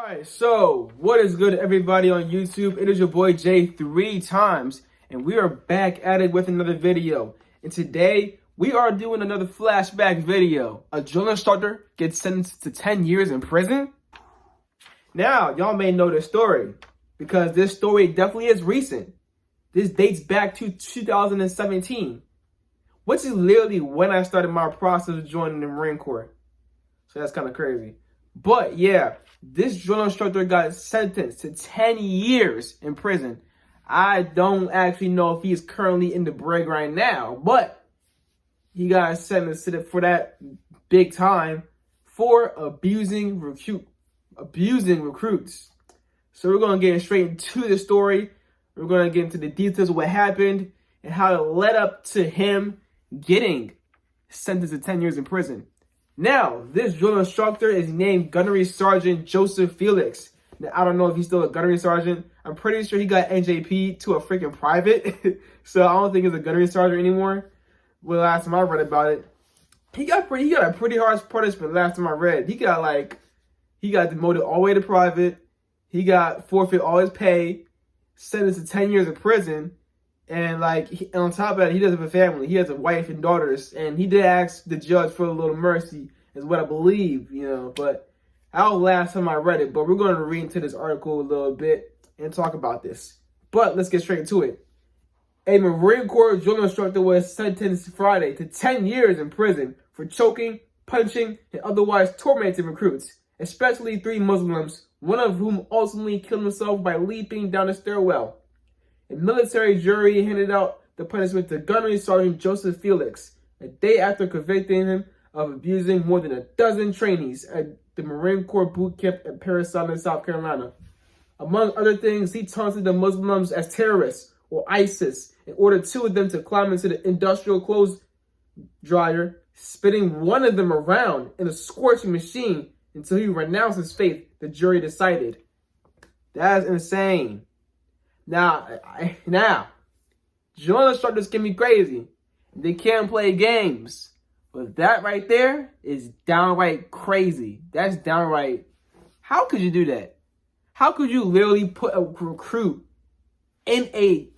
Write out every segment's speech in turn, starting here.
Alright, so what is good, everybody on YouTube? It is your boy Jay 3 times, and we are back at it with another video. And today we are doing another flashback video. A drill instructor gets sentenced to 10 years in prison. Now, y'all may know this story because this story definitely is recent. This dates back to 2017, which is literally when I started my process of joining the Marine Corps. So that's kind of crazy. But yeah, this drill instructor got sentenced to 10 years in prison. I don't actually know if he's currently in the brig right now, but he got sentenced for that big time for abusing recruits. So we're going to get straight into the story. We're going to get into the details of what happened and how it led up to him getting sentenced to 10 years in prison. Now, this drill instructor is named Gunnery Sergeant Joseph Felix. Now, I don't know if he's still a gunnery sergeant. I'm pretty sure he got NJP to a freaking private. So I don't think he's a gunnery sergeant anymore. Well, last time I read about it, he got a pretty harsh punishment last time I read. He got demoted all the way to private. He got forfeit all his pay, sentenced to 10 years in prison. And on top of that, he doesn't have a family. He has a wife and daughters. And he did ask the judge for a little mercy, is what I believe, But that was last time I read it. But we're going to read into this article a little bit and talk about this. But let's get straight into it. A Marine Corps drill instructor was sentenced Friday to 10 years in prison for choking, punching, and otherwise tormenting recruits, especially 3 Muslims, one of whom ultimately killed himself by leaping down a stairwell. A military jury handed out the punishment to Gunnery Sergeant Joseph Felix a day after convicting him of abusing more than a dozen trainees at the Marine Corps boot camp in Parris Island, South Carolina. Among other things, he taunted the Muslims as terrorists or ISIS and ordered 2 of them to climb into the industrial clothes dryer, spitting one of them around in a scorching machine until he renounced his faith, the jury decided. That's insane. Now, drill instructors can be crazy. They can't play games. But that right there is downright crazy. That's downright... How could you do that? How could you literally put a recruit in a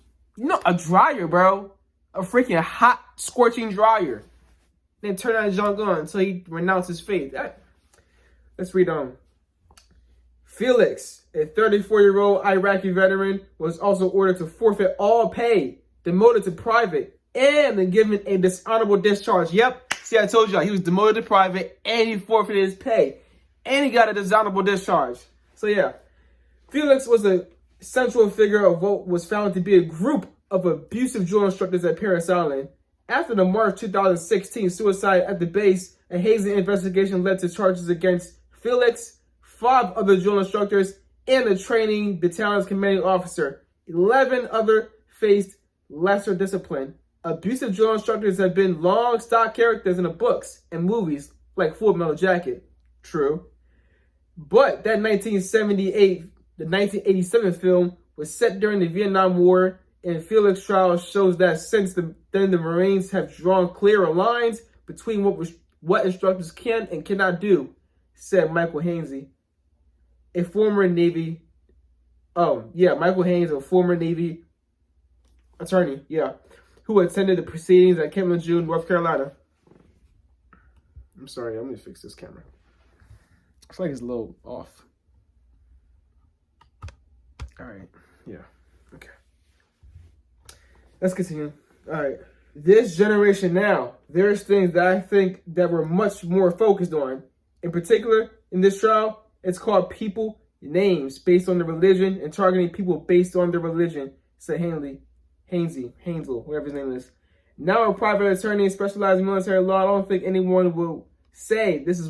dryer, bro? A freaking hot, scorching dryer. Then turn that junk on until he renounced his faith. Let's read on. Felix, a 34-year-old Iraqi veteran, was also ordered to forfeit all pay, demoted to private, and then given a dishonorable discharge. Yep, see, I told y'all, he was demoted to private, and he forfeited his pay, and he got a dishonorable discharge. So yeah, Felix was a central figure of what was found to be a group of abusive drill instructors at Parris Island. After the March 2016 suicide at the base, a hazing investigation led to charges against Felix, 5 other drill instructors, and the training battalion's commanding officer. 11 other faced lesser discipline. Abusive drill instructors have been long stock characters in the books and movies like Full Metal Jacket. True. But that 1987 film was set during the Vietnam War, and Felix's trial shows that since then the Marines have drawn clearer lines between what instructors can and cannot do, said Michael Hainsey, a former Navy, Michael Haynes, a former Navy attorney, who attended the proceedings at Camden, June, North Carolina. I'm sorry, I'm going to fix this camera. I feel like it's a little off. All right, okay. Let's continue. All right. This generation now, there's things that I think that we're much more focused on. In particular, in this trial, it's called people names based on their religion and targeting people based on their religion, said Hainsel, whatever his name is. Now a private attorney specialized in military law, I don't think anyone will say this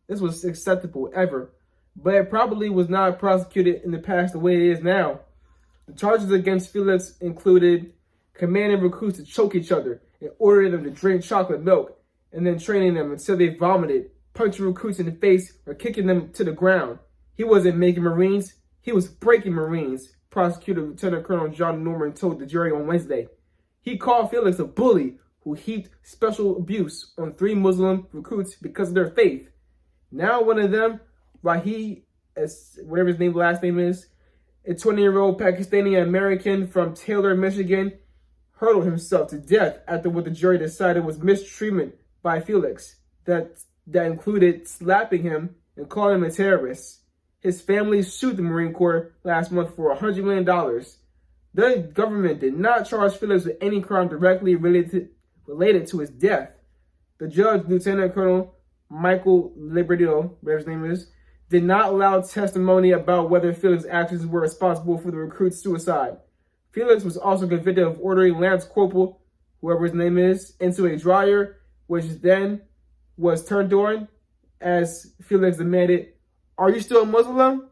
was acceptable ever. But it probably was not prosecuted in the past the way it is now. The charges against Felix included commanding recruits to choke each other and ordering them to drink chocolate milk, and then training them until they vomited, punching recruits in the face, or kicking them to the ground. He wasn't making Marines, he was breaking Marines, Prosecutor Lieutenant Colonel John Norman told the jury on Wednesday. He called Felix a bully who heaped special abuse on 3 Muslim recruits because of their faith. Now one of them, as whatever his last name is, a 20-year-old Pakistani American from Taylor, Michigan, hurled himself to death after what the jury decided was mistreatment by Felix that included slapping him and calling him a terrorist. His family sued the Marine Corps last month for $100 million. The government did not charge Felix with any crime directly related to his death. The judge, Lieutenant Colonel Michael Liberio, whatever his name is, did not allow testimony about whether Felix's actions were responsible for the recruit's suicide. Felix was also convicted of ordering Lance Corporal, whoever his name is, into a dryer, which then was turned on as Felix demanded, "Are you still a Muslim?"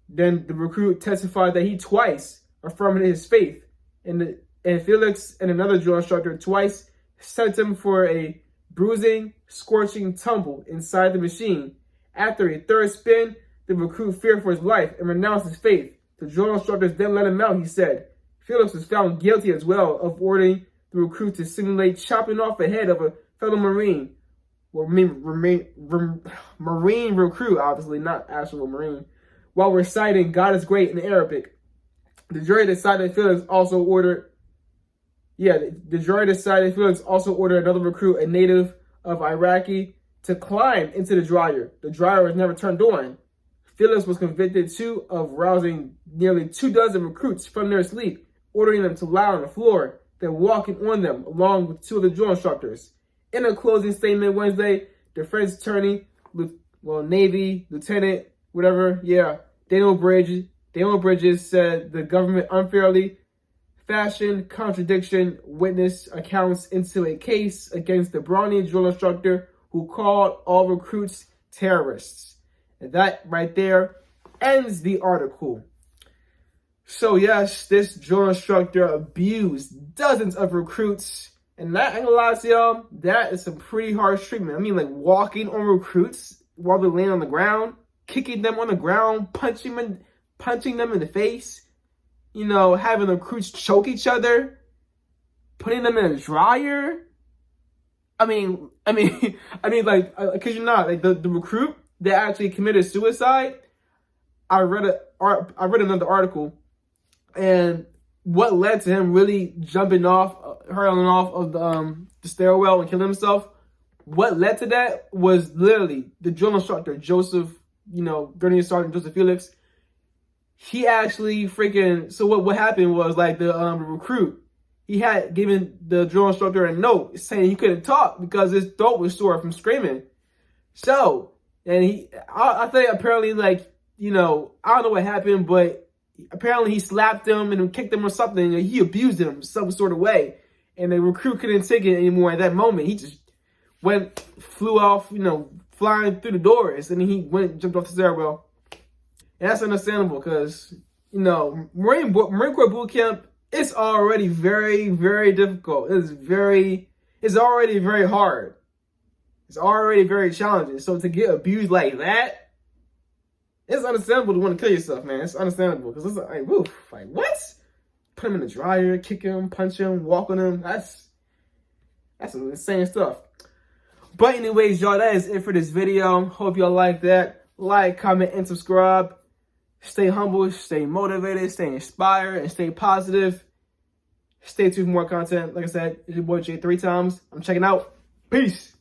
Then the recruit testified that he twice affirmed his faith, and Felix and another drill instructor twice sent him for a bruising, scorching tumble inside the machine. After a third spin, the recruit feared for his life and renounced his faith. The drill instructors then let him out, he said. Felix was found guilty as well of ordering the recruit to simulate chopping off the head of a fellow Marine. Well, Marine recruit, obviously, not actual Marine, while reciting "God is great" in Arabic. The jury decided Felix also ordered another recruit, a native of Iraqi, to climb into the dryer. The dryer was never turned on. Felix was convicted too of rousing nearly 24 recruits from their sleep, ordering them to lie on the floor, then walking on them along with 2 of the drill instructors. In a closing statement Wednesday, defense attorney, Navy Lieutenant, Daniel Bridges said the government unfairly fashioned contradiction witness accounts into a case against the brawny drill instructor who called all recruits terrorists. And that right there ends the article. So yes, this drill instructor abused dozens of recruits. And that, I ain't gonna lie to y'all, that is some pretty harsh treatment. I mean, like walking on recruits while they're laying on the ground, kicking them on the ground, punching them in the face, having the recruits choke each other, putting them in a dryer. I mean, like, cause you're not, like the recruit that actually committed suicide. I read another article, and what led to him really hurling off of the stairwell and killing himself, what led to that was literally the drill instructor, Gurney Sergeant Joseph Felix. He actually so what happened was, like, the recruit, he had given the drill instructor a note saying he couldn't talk because his throat was sore from screaming. So, and I think apparently, like, I don't know what happened, but apparently he slapped him and kicked him or something. He abused him some sort of way. And the recruit couldn't take it anymore at that moment. He just flew off, flying through the doors. And he jumped off the stairwell. And that's understandable because, Marine Corps boot camp, it's already very, very difficult. It's already very hard. It's already very challenging. So to get abused like that, it's understandable to want to kill yourself, man. It's understandable because it's like, woof, like what? Put him in the dryer, kick him, punch him, walk on him. That's some insane stuff. But anyways, y'all, that is it for this video. Hope y'all like that. Like, comment, and subscribe. Stay humble, stay motivated, stay inspired, and stay positive. Stay tuned for more content. Like I said, it's your boy Jay 3 times. I'm checking out. Peace.